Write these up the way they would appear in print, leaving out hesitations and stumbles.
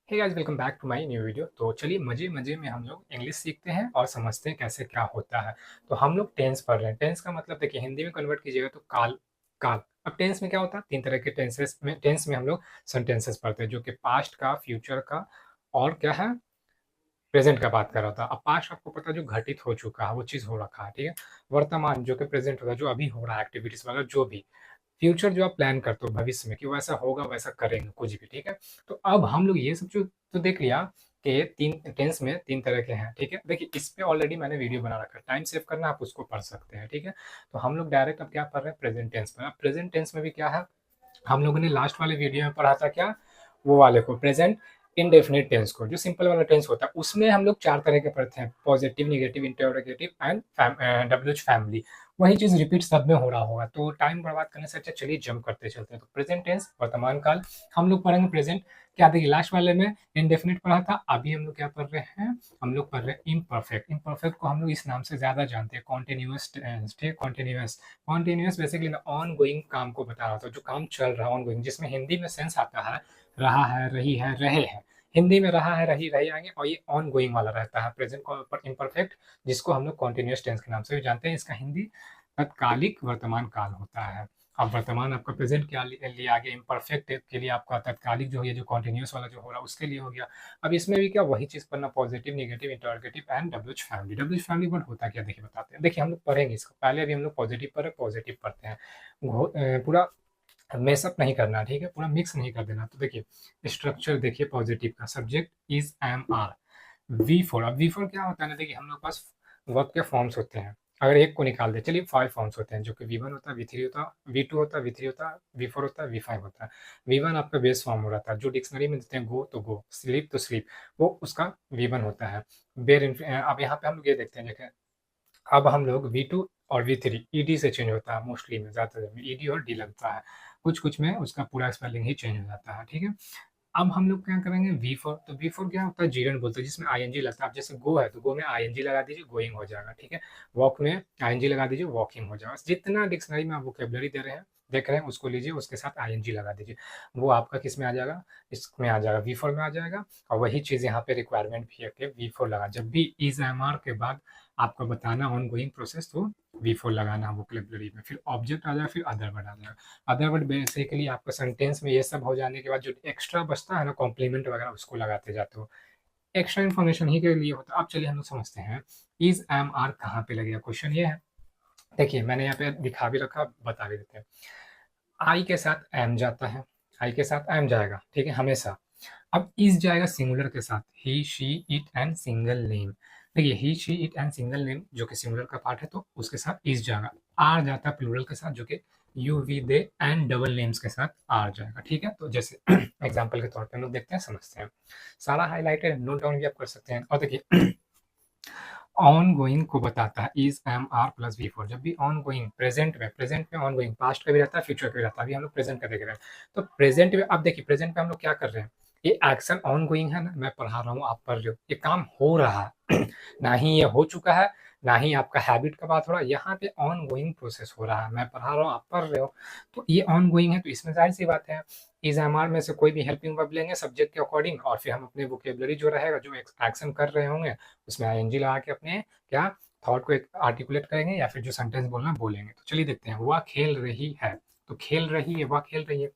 Hey guys, welcome back to my new video. तो चलिए मजे मजे में हम लोग इंग्लिश सीखते हैं और समझते हैं कैसे क्या होता है। तो हम लोग टेंस पढ़ रहे हैं। टेंस का मतलब देखिए, हिंदी में कन्वर्ट कीजिएगा तो काल काल। अब टेंस में क्या होता है, तीन तरह के टेंस में हम लोग सेंटेंसेस पढ़ते हैं, जो कि पास्ट का, फ्यूचर का और क्या है, प्रेजेंट का बात कर रहा था। अब पास्ट आपको पता है, जो घटित हो चुका है वो चीज़ हो रखा है, ठीक है। वर्तमान जो कि प्रेजेंट होगा, जो अभी हो रहा है, एक्टिविटीज वगैरह जो भी। फ्यूचर जो आप प्लान करते हो भविष्य में कि वैसा होगा वैसा करेंगे कुछ भी, ठीक है। तो अब हम लोग ये सब जो तो देख लिया कि तीन टेंस में तीन तरह के हैं, ठीक है। देखिए, इस पे ऑलरेडी मैंने वीडियो बना रखा है, टाइम सेव करना आप उसको पढ़ सकते हैं, ठीक है। तो हम लोग डायरेक्ट अब क्या पढ़ रहे हैं, प्रेजेंट टेंस पर। अब प्रेजेंट टेंस में भी क्या है, हम लोगों ने लास्ट वाले वीडियो में पढ़ा था क्या, वो वाले को, प्रेजेंट इनडेफिनिट टेंस को, जो सिंपल वाला टेंस होता है। उसमें हम लोग चार तरह के पढ़ते हैं, positive, negative, interrogative and WH family. वही चीज रिपीट सब में हो रहा होगा, तो टाइम बर्बाद करने से अच्छा चलिए जंप करते चलते हैं। तो प्रेजेंट टेंस वर्तमान काल, हम लोग पढ़ेंगे प्रेजेंट। क्या देखिए, लास्ट वाले में इनडेफिनिट पढ़ा था, अभी हम लोग क्या पढ़ रहे हैं, हम लोग पढ़ रहे हैं इम्परफेक्ट। इम्परफेक्ट को हम लोग इस नाम से ज्यादा जानते हैं, कॉन्टिन्यूअस टेंस, ठीक है। Continuous continuous basically on going काम को बता रहा था, जो काम चल रहा है ऑन गोइंग, जिसमें हिंदी में सेंस आता है रहा है, रही है, रहे हैं। हिंदी में रहा है, रही, रही आएंगे, और ये ऑन गोइंग वाला रहता है प्रेजेंट इम्परफेक्ट, जिसको हम लोग कॉन्टिन्यूअस टेंस के नाम से भी जानते हैं। इसका हिंदी तत्कालिक वर्तमान काल होता है। अब वर्तमान आपका प्रेजेंट के लिए आ गया, इम्परफेक्ट के लिए आपका तत्कालिक जो है, जो कॉन्टिन्यूअस वाला जो हो रहा है उसके लिए हो गया। अब इसमें भी क्या वही चीज पढ़ना, positive, negative, interrogative and WH family. WH family word होता क्या, देखिए बताते हैं। देखिए, हम लोग पढ़ेंगे इसको, पहले अभी हम लोग पॉजिटिव पढ़ते हैं। पूरा मेसअप नहीं करना, ठीक है, पूरा मिक्स नहीं कर देना। तो देखिए स्ट्रक्चर, देखिए पॉजिटिव का subject is M R, V four. अब वी फोर क्या होता है ना, देखिए हम लोग पास वर्ब के फॉर्म्स होते हैं। अगर एक को निकाल दे, चलिए 5 फॉर्म्स होते हैं, जो कि वी वन होता है, वी थ्री होता है, वी टू होता है, वी थ्री होता है, वी फोर होता है, वी फाइव होता है। वी वन आपका बेस फॉर्म हो रहा था, जो डिक्शनरी में देते हैं गो तो गो, स्लीप तो स्लीप, वो उसका वी वन होता है। अब यहाँ पे हम लोग ये देखते हैं, देखिए अब हम लोग V2 और V3 ईडी से चेंज होता है, मोस्टली में ज़्यादातर में ईडी और डी लगता है, कुछ कुछ में उसका पूरा स्पेलिंग ही चेंज हो जाता है, ठीक है। अब हम लोग क्या करेंगे, V4। तो V4 क्या होता है, जीरन बोलते हैं, जिसमें आईएनजी लगता है। अब जैसे गो है तो गो में आईएनजी लगा दीजिए, गोइंग हो जाएगा, ठीक है। वॉक में आईएनजी लगा दीजिए, वॉकिंग हो जाएगा। जितना डिक्शनरी में आप वोकेबलरी दे रहे हैं, देख रहे हैं, उसको लीजिए, उसके साथ आईएनजी लगा दीजिए, वो आपका किस में आ जाएगा, इसमें आ जाएगा, V4 में आ जाएगा। और वही चीज़ यहाँ पे रिक्वायरमेंट भी है कि V4 लगा, जब भी इज एम आर के बाद आपको बताना ऑन गोइंग प्रोसेस, तो V4 लगाना वोकेबलरी में। फिर ऑब्जेक्ट आ जाएगा, फिर अदर वर्ड आ जाएगा। अदर वर्ड बेसिकली आपका सेंटेंस में ये सब हो जाने के बाद जो एक्स्ट्रा बचता है ना, कॉम्प्लीमेंट वगैरह, उसको लगाते जाते हो, एक्स्ट्रा इन्फॉर्मेशन ही के लिए होता है। अब चलिए हम लोग समझते हैं इज एम आर कहाँ पे लगेगा। क्वेश्चन ये है, देखिए मैंने यहाँ पे दिखा भी रखा, बता भी देते हैं। आई के साथ एम जाता है, आई के साथ एम जाएगा, ठीक है, हमेशा। अब इज जाएगा सिंगुलर के साथ, ही she it and single name. देखिए ही she it and single name जो कि सिंगुलर का पार्ट है, तो उसके साथ इज जाएगा। आर जाता है प्लूरल के साथ, जो कि you we they and double names के साथ आर जाएगा, ठीक है। तो जैसे एग्जांपल के तौर पे हम लोग देखते हैं, समझते हैं। सारा हाईलाइटेड, नोट डाउन भी आप कर सकते हैं। और देखिए ऑन गोइंग को बताता है is M R plus V four. जब भी ऑन गोइंग, प्रेजेंट में ऑन गोइंग, पास्ट का भी रहता है, फ्यूचर का भी रहता है। अभी हम लोग प्रेजेंट का देख रहे हैं, तो प्रेजेंट में अब देखिए, प्रेजेंट में हम लोग क्या कर रहे हैं, ये एक्शन ऑन गोइंग है ना, मैं पढ़ा रहा हूँ, आप पढ़ रहे हो, ये काम हो रहा है ना ही ये हो चुका है, ना ही आपका हैबिट का बात हो रहा है, यहाँ पे ऑन गोइंग प्रोसेस हो रहा है। मैं पढ़ा रहा हूँ, आप पढ़ रहे हो, तो ये ऑन गोइंग है, तो इसमें जाहिर सी बात है इज एम आर में से कोई भी हेल्पिंग वर्ब लेंगे सब्जेक्ट के अकॉर्डिंग, और फिर हम अपने वोकेबलरी जो रहेगा, जो एक्शन कर रहे होंगे, उसमें आईएनजी लगा के अपने क्या थॉट को एक आर्टिकुलेट करेंगे, या फिर जो सेंटेंस बोलना बोलेंगे। तो चलिए देखते हैं, वह खेल रही है, तो खेल रही है, वह खेल रही है,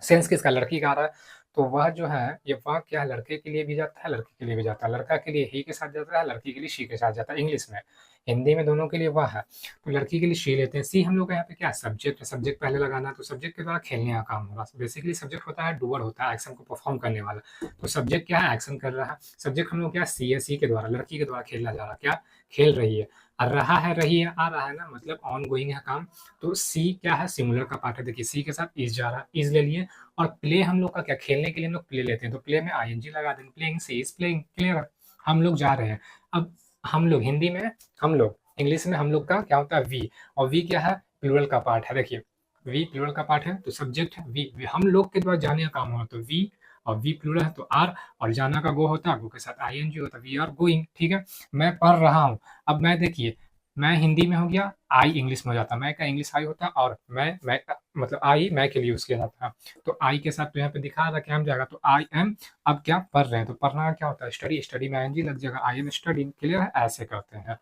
सेंस किसका, लड़की का आ रहा है। तो वह जो है, ये वह क्या है, लड़के के लिए भी जाता है, लड़की के लिए भी जाता है, लड़का के लिए ही के साथ जाता है, लड़की के लिए शी के साथ जाता है, इंग्लिश में। हिंदी में दोनों के लिए वह है, तो लड़की के लिए शी लेते हैं। सी हम लोग का यहाँ पे क्या, सब्जेक्ट है, सब्जेक्ट पहले लगाना है, तो सब्जेक्ट के द्वारा खेलने का काम होगा। बेसिकली सब्जेक्ट होता है डूअर, होता है एक्शन को परफॉर्म करने वाला। तो सब्जेक्ट क्या है, एक्शन कर रहा है। सब्जेक्ट हम लोग क्या, सी है, सी के द्वारा, लड़की के द्वारा खेलना जा रहा है, क्या खेल रही है। और रहा है, रही है, आ रहा है ना, मतलब ऑन गोइंग है काम। तो सी क्या है, सिमुलर का पार्ट है, देखिए सी के साथ इज जा रहा है, इज ले लिए। और प्ले हम लोग का क्या, खेलने के लिए हम लोग प्ले लेते हैं, तो प्ले में आईएनजी लगा देंगे, प्लेइंग से इज प्लेइंग, क्लियर। हम लोग जा रहे हैं। अब हम लोग हिंदी में, हम लोग इंग्लिश में, हम लोग का क्या होता है, वी। और वी क्या है, प्लूरल का पार्ट है, देखिए वी प्लूरल का पार्ट है, तो सब्जेक्ट है वी, हम लोग के द्वारा जाने का काम हो, तो वी, और वी प्लूरल है तो आर, और जाना का गो होता है, गो के साथ आईएनजी होता है, वी आर गोइंग, ठीक है। मैं पढ़ रहा हूँ, अब मैं देखिए मैं हिंदी में हो गया, आई इंग्लिश में हो जाता, मैं का इंग्लिश आई होता, और मैं मतलब आई मैं के लिए यूज़ किया जाता है। तो आई के साथ तो यहाँ पे दिखा रहा क्या हम जाएगा, तो आई एम, अब क्या पढ़ रहे हैं, तो पढ़ना क्या होता है, स्टडी, स्टडी में आईएनजी लग जाएगा, आई एम स्टडीइंग, क्लियर है, ऐसे करते हैं।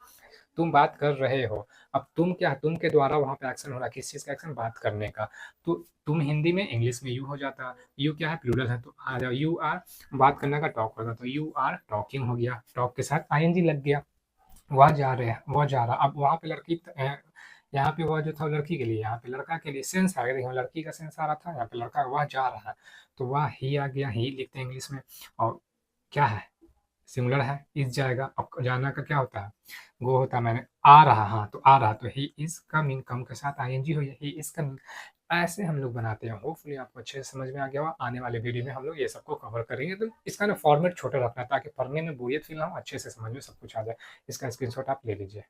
तुम बात कर रहे हो, अब तुम क्या, तुम के द्वारा वहाँ पे एक्शन हो रहा है, किस चीज़ का एक्शन, बात करने का। तो तुम हिंदी में इंग्लिश में यू हो जाता, यू क्या है, प्लूरल है, तो आ जाओ यू आर, बात करने का टॉक होगा, तो यू आर टॉकिंग हो गया, टॉक के साथ आईएनजी लग गया। वह जा रहे हैं, वह जा रहा, अब वहाँ पे लड़की यहाँ पे वह जो था वो लड़की के लिए, यहाँ पे लड़का के लिए, सेंस आ गया, देखिए लड़की का सेंस आ रहा था, यहाँ पे लड़का, वह जा रहा है, तो वह ही आ गया, ही लिखते हैं इंग्लिश में। और क्या है, सिंगुलर है, इज जाएगा, अब जाना का क्या होता है, गो होता है, मैंने आ रहा, हाँ तो आ रहा, तो ही इज कमिंग, कम के साथ आईएनजी हो गया, ही इज कमिंग। ऐसे हम लोग बनाते हैं। होपफुली आपको अच्छे से समझ में आ गया होगा। आने वाले वीडियो में हम लोग ये सबको कवर करेंगे, तो इसका ना फॉर्मेट छोटा रखना है ताकि पढ़ने में बोरियत फील ना हो, अच्छे से समझ में सब कुछ आ जाए। इसका स्क्रीनशॉट आप ले लीजिए।